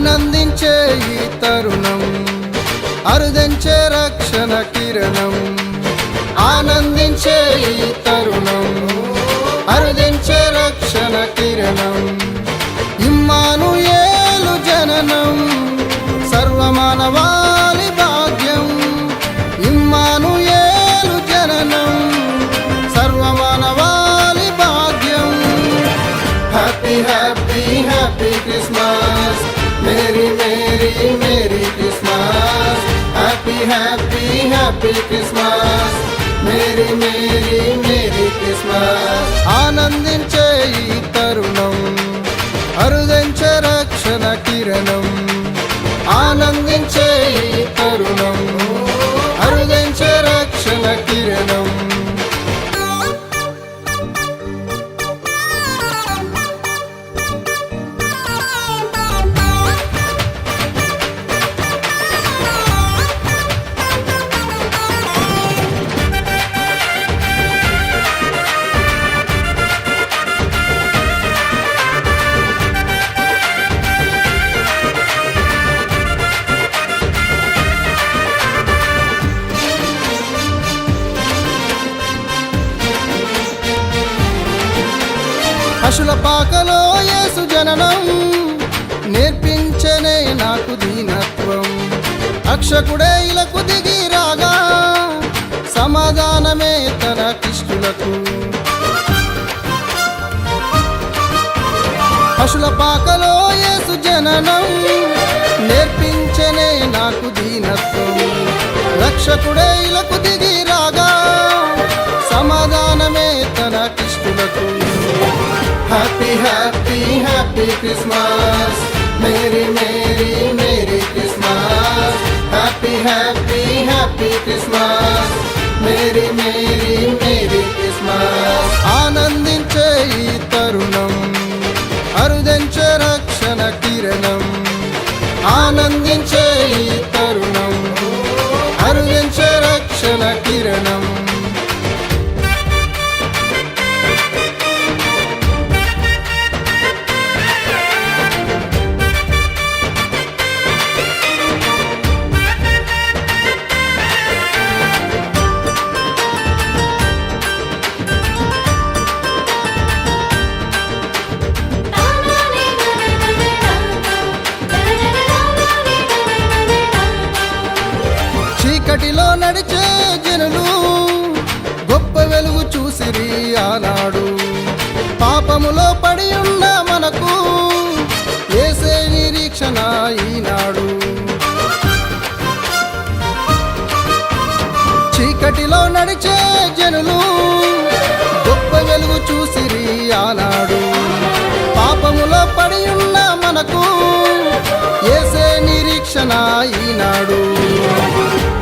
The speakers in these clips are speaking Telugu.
ఆనందించే ఈ తరుణం అరుదించే రక్షణ కిరణం. ఆనందించే ఈ తరుణం అరుదించే రక్షణ కిరణం. ఇమ్మానుయేలు జననం సర్వమానవాళి భాగ్యం. ఇమ్మానుయేలు జననం సర్వమానవాళి భాగ్యం. Happy happy happy Christmas, merry merry merry Christmas. Happy happy happy Christmas, merry merry merry Christmas. ఆనందించే ఈ తరుణం అరుదించే రక్షణ కిరణం. ఆనందించే ఈ తరుణం అరుదించే రక్షణ కిరణం. పశుల పాకలో యేసు జననం నేర్పించనే నాకు దీనత్వం. రక్షకుడే ఇలకు దిగి రాగా సమాధానమే తన కిష్టులకు. పశుల పాకలో యేసు జననం నేర్పించనే నాకు దీనత్వం. రక్షకుడే ఇలకు దిగి రాగా సమాధానమే తన కిష్టులకు. Happy happy happy Christmas, merry merry merry Christmas. Happy happy happy Christmas, merry merry merry Christmas. ఆనందించే ఈ తరుణం అరుదించే రక్షణ కిరణం. ఆనందించే ఈ తరుణం అరుదించే రక్షణ కిరణం. చీకటిలో నడిచే జనులు గొప్ప వెలుగు చూసిరి ఆనాడు. పాపములో పడి ఉన్న మనకు యేసే నిరీక్షణ ఈనాడు. చీకటిలో నడిచే జనులు గొప్ప వెలుగు చూసిరి ఆనాడు. పాపములో పడి ఉన్న మనకు యేసే నిరీక్షణ ఈనాడు.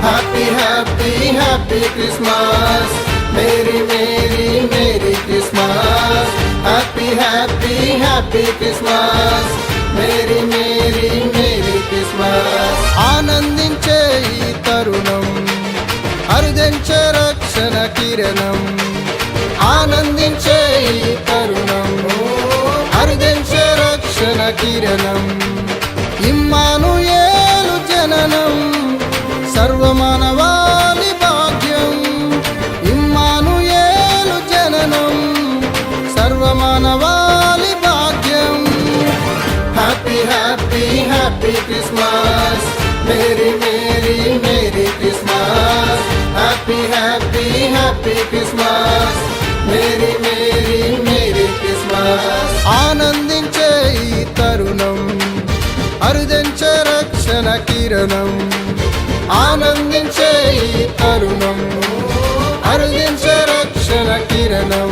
Happy happy happy Christmas, merry merry merry Christmas. Happy happy happy Christmas, merry merry merry Christmas. ఆనందించే ఈ తరుణం అరుదించే రక్షణ కిరణం. ఆనందించే ఈ తరుణం అరుదించే రక్షణ కిరణం. ఇమ్మానుయేలు జననం సర్వమానవాళి భాగ్యం. ఇమ్మానుయేలు జననం సర్వమానవాళి భాగ్యం. Happy happy happy Christmas, merry merry merry Christmas. Happy happy happy Christmas, merry merry merry Christmas. ఆనందించే ఈ తరుణం అరుదించే రక్షణ కిరణం. ఆనందించే ఈ తరుణం అరుదించే రక్షణ కిరణం.